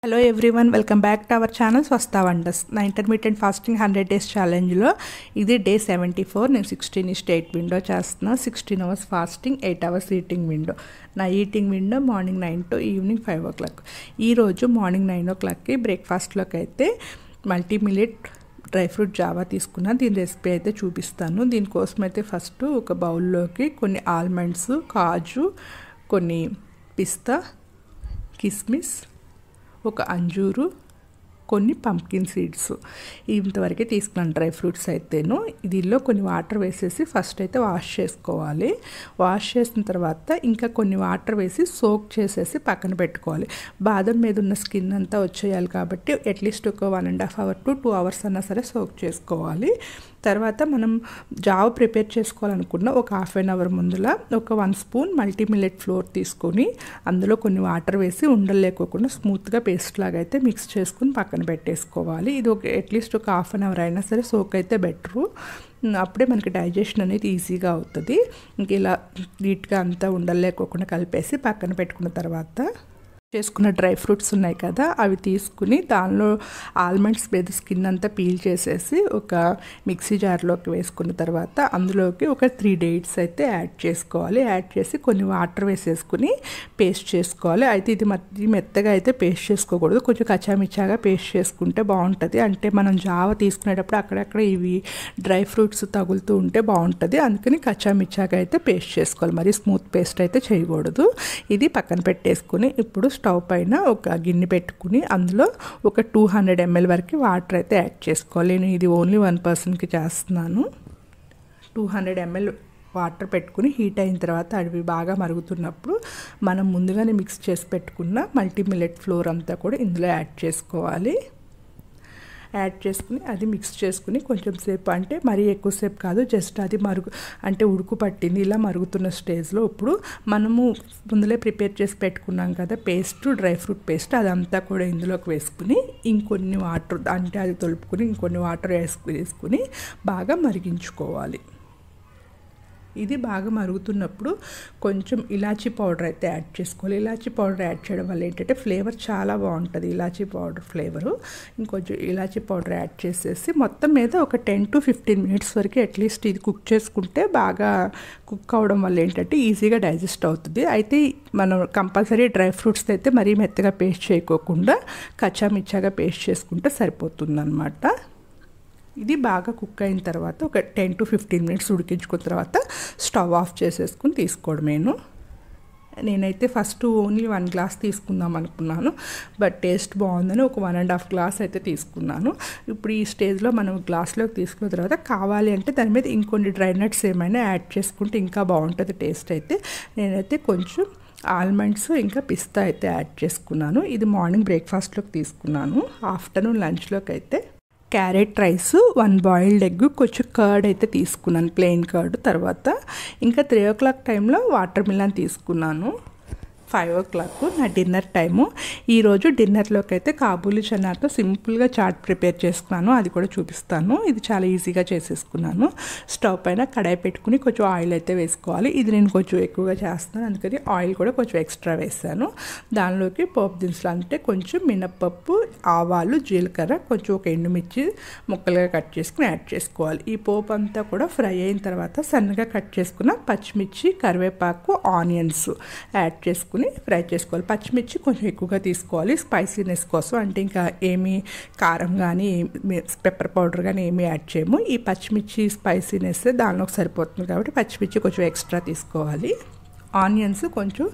Hello everyone, welcome back to our channel Swastha wonders. నా intermediate fasting 100 days ఛాలెంజ్లో ఇది day 74. నేను 16:8 విండో చేస్తున్నా. 16 hours fasting, 8 hours eating window. నా eating window morning 9 to evening 5 o'clock. ఈరోజు morning 9 o'clockకి బ్రేక్ఫాస్ట్లోకి అయితే మల్టీ మిల్లెట్ డ్రై ఫ్రూట్ జావా తీసుకున్నా. దీని రెసిపీ అయితే చూపిస్తాను. దీనికోసం అయితే ఫస్ట్ ఒక బౌల్లోకి కొన్ని ఆల్మండ్స్, కాజు, కొన్ని పిస్తా, కిస్మిస్, ఒక అంజూరు, కొన్ని పంప్కిన్ సీడ్స్, ఇంతవరకే తీసుకున్నాను డ్రై ఫ్రూట్స్ అయితేను. దీనిలో కొన్ని వాటర్ వేసేసి ఫస్ట్ అయితే వాష్ చేసుకోవాలి. వాష్ చేసిన తర్వాత ఇంకా కొన్ని వాటర్ వేసి సోక్ చేసేసి పక్కన పెట్టుకోవాలి. బాదం మీద ఉన్న స్కిన్ అంతా వచ్చేయాలి కాబట్టి అట్లీస్ట్ ఒక 1.5 hours to 2 hours అన్నా సరే సోక్ చేసుకోవాలి. తర్వాత మనం జావ ప్రిపేర్ చేసుకోవాలనుకున్న ఒక 1/2 hour ముందుల ఒక 1 spoon మల్టీ మిల్లెట్ ఫ్లోర్ తీసుకొని అందులో కొన్ని వాటర్ వేసి ఉండలు లేకోకుండా స్మూత్గా పేస్ట్ లాగా అయితే మిక్స్ చేసుకుని పక్కన పెట్టేసుకోవాలి. ఇది ఒక అట్లీస్ట్ ఒక 1/2 hour అయినా సరే సోక్ అయితే బెటరు. అప్పుడే మనకి డైజెషన్ అనేది ఈజీగా అవుతుంది. ఇంక ఇలా నీట్గా అంతా ఉండలు లేకోకుండా కలిపేసి పక్కన పెట్టుకున్న తర్వాత చేసుకున్న డ్రై ఫ్రూట్స్ ఉన్నాయి కదా, అవి తీసుకుని దానిలో ఆల్మండ్స్ మీద స్కిన్ అంతా పీల్ చేసేసి ఒక మిక్సీ జార్లోకి వేసుకున్న తర్వాత అందులోకి ఒక 3 dates అయితే యాడ్ చేసుకోవాలి. యాడ్ చేసి కొన్ని వాటర్ వేసేసుకుని పేస్ట్ చేసుకోవాలి. అయితే ఇది మెత్తగా అయితే పేస్ట్ చేసుకోకూడదు, కొంచెం కచ్చామిచ్చాగా పేస్ట్ చేసుకుంటే బాగుంటుంది. అంటే మనం జావ తీసుకునేటప్పుడు అక్కడక్కడ ఇవి డ్రై ఫ్రూట్స్ తగులుతూ ఉంటే బాగుంటుంది. అందుకని కచ్చామిచ్చాగా అయితే పేస్ట్ చేసుకోవాలి, మరి స్మూత్ పేస్ట్ అయితే చేయకూడదు. ఇది పక్కన పెట్టేసుకుని ఇప్పుడు స్టవ్ పైన ఒక గిన్నె పెట్టుకుని అందులో ఒక 200 ml వరకు వాటర్ అయితే యాడ్ చేసుకోవాలి. నేను ఇది ఓన్లీ 1 personకి చేస్తున్నాను. 200 ml వాటర్ పెట్టుకుని హీట్ అయిన తర్వాత అవి బాగా మరుగుతున్నప్పుడు మనం ముందుగానే మిక్స్ చేసి పెట్టుకున్న మల్టీ మిల్లెట్ ఫ్లోర్ అంతా కూడా ఇందులో యాడ్ చేసుకోవాలి. యాడ్ చేసుకుని అది మిక్స్ చేసుకుని కొంచెం సేపు, అంటే మరీ ఎక్కువసేపు కాదు, జస్ట్ అది అంటే ఉడుకు పట్టింది ఇలా మరుగుతున్న స్టేజ్లో ఇప్పుడు మనము ముందులే ప్రిపేర్ చేసి పెట్టుకున్నాం కదా పేస్ట్, డ్రై ఫ్రూట్ పేస్ట్, అదంతా కూడా ఇందులోకి వేసుకుని ఇంకొన్ని వాటర్, అంటే అది తొలుపుకుని ఇంకొన్ని వాటర్ వేసుకుని బాగా మరిగించుకోవాలి. ఇది బాగా మరుగుతున్నప్పుడు కొంచెం ఇలాచీ పౌడర్ అయితే యాడ్ చేసుకోవాలి. ఇలాచీ పౌడర్ యాడ్ చేయడం వల్ల ఏంటంటే ఫ్లేవర్ చాలా బాగుంటుంది, ఇలాచీ పౌడర్ ఫ్లేవరు. ఇంకొంచెం ఇలాచీ పౌడర్ యాడ్ చేసేసి మొత్తం మీద ఒక 10 to 15 minutes వరకు అట్లీస్ట్ ఇది కుక్ చేసుకుంటే బాగా కుక్ అవడం వల్ల ఏంటంటే ఈజీగా డైజెస్ట్ అవుతుంది. అయితే మనం కంపల్సరీ డ్రై ఫ్రూట్స్ అయితే మరీ మెత్తగా పేస్ట్ చేయకోకుండా కచ్చామిచ్చాగా పేస్ట్ చేసుకుంటే సరిపోతుంది అన్నమాట. ఇది బాగా కుక్ అయిన తర్వాత ఒక 10 to 15 minutes ఉడికించుకున్న తర్వాత స్టవ్ ఆఫ్ చేసేసుకుని తీసుకోవడమేను. నేనైతే ఫస్ట్ ఓన్లీ 1 glass తీసుకుందాం అనుకున్నాను, బట్ టేస్ట్ బాగుందని ఒక 1.5 glass అయితే తీసుకున్నాను. ఇప్పుడు ఈ స్టేజ్లో మనం గ్లాస్లోకి తీసుకున్న తర్వాత కావాలి అంటే దాని మీద ఇంకొన్ని డ్రై నట్స్ ఏమైనా యాడ్ చేసుకుంటే ఇంకా బాగుంటుంది టేస్ట్ అయితే. నేనైతే కొంచెం ఆల్మండ్స్ ఇంకా పిస్తా అయితే యాడ్ చేసుకున్నాను. ఇది మార్నింగ్ బ్రేక్ఫాస్ట్లోకి తీసుకున్నాను. ఆఫ్టర్నూన్ లంచ్లోకి అయితే క్యారెట్ రైస్, 1 boiled egg, కొంచెం కర్డ్ అయితే తీసుకున్నాను, ప్లెయిన్ కర్డ్. తర్వాత ఇంకా 3 o'clock టైంలో వాటర్ మిలన్ తీసుకున్నాను. 5 o'clock నా డిన్నర్ టైము. ఈరోజు డిన్నర్లోకి అయితే కాబూలీ చనాతో సింపుల్గా చాట్ ప్రిపేర్ చేసుకున్నాను, అది కూడా చూపిస్తాను. ఇది చాలా ఈజీగా చేసేసుకున్నాను. స్టవ్ పైన కడాయి పెట్టుకుని కొంచెం ఆయిల్ అయితే వేసుకోవాలి. ఇది నేను కొంచెం ఎక్కువగా చేస్తాను, అందుకని ఆయిల్ కూడా కొంచెం ఎక్స్ట్రా వేసాను. దానిలోకి పోపు దినుసులు అంటే కొంచెం మినప్పప్పు, ఆవాలు, జీలకర్ర, కొంచెం ఒక ఎండుమిర్చి ముక్కలుగా కట్ చేసుకుని యాడ్ చేసుకోవాలి. ఈ పోపు అంతా కూడా ఫ్రై అయిన తర్వాత సన్నగా కట్ చేసుకున్న పచ్చిమిర్చి, కరివేపాకు, ఆనియన్స్ యాడ్ చేసుకుని ఫ్రై చేసుకోవాలి. పచ్చిమిర్చి కొంచెం ఎక్కువగా తీసుకోవాలి స్పైసీనెస్ కోసం, అంటే ఇంకా ఏమీ కారం కానీ పెప్పర్ పౌడర్ కానీ ఏమీ యాడ్ చేయము. ఈ పచ్చిమిర్చి స్పైసీనెస్ దానిలోకి సరిపోతుంది కాబట్టి పచ్చిమిర్చి కొంచెం ఎక్స్ట్రా తీసుకోవాలి. ఆనియన్స్ కొంచెం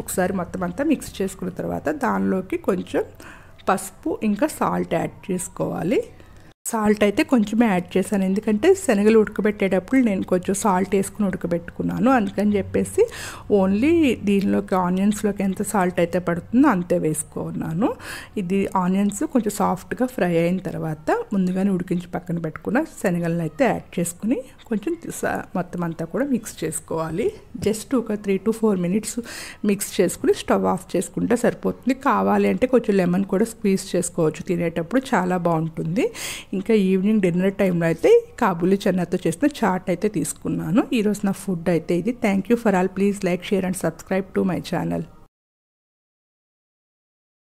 ఒకసారి మొత్తం అంతా మిక్స్ చేసుకున్న తర్వాత దానిలోకి కొంచెం పసుపు ఇంకా సాల్ట్ యాడ్ చేసుకోవాలి. సాల్ట్ అయితే కొంచెమే యాడ్ చేశాను, ఎందుకంటే శనగలు ఉడకబెట్టేటప్పుడు నేను కొంచెం సాల్ట్ వేసుకుని ఉడకబెట్టుకున్నాను. అందుకని చెప్పేసి ఓన్లీ దీనిలోకి ఆనియన్స్లోకి ఎంత సాల్ట్ అయితే పడుతుందో అంతే వేసుకున్నాను. ఇది ఆనియన్స్ కొంచెం సాఫ్ట్గా ఫ్రై అయిన తర్వాత ముందుగానే ఉడికించి పక్కన పెట్టుకున్న శనగలను అయితే యాడ్ చేసుకుని కొంచెం మొత్తం అంతా కూడా మిక్స్ చేసుకోవాలి. జస్ట్ ఒక 3 to 4 minutes మిక్స్ చేసుకుని స్టవ్ ఆఫ్ చేసుకుంటే సరిపోతుంది. కావాలి అంటే కొంచెం లెమన్ కూడా స్క్వీజ్ చేసుకోవచ్చు, తినేటప్పుడు చాలా బాగుంటుంది. ఇంకా ఈవినింగ్ డిన్నర్ టైంలో అయితే కాబూలీ చనాతో చేసిన చాట్ అయితే తీసుకున్నాను. ఈరోజు నా ఫుడ్ అయితే ఇది. Thank you for all. Please like, share and subscribe to my channel.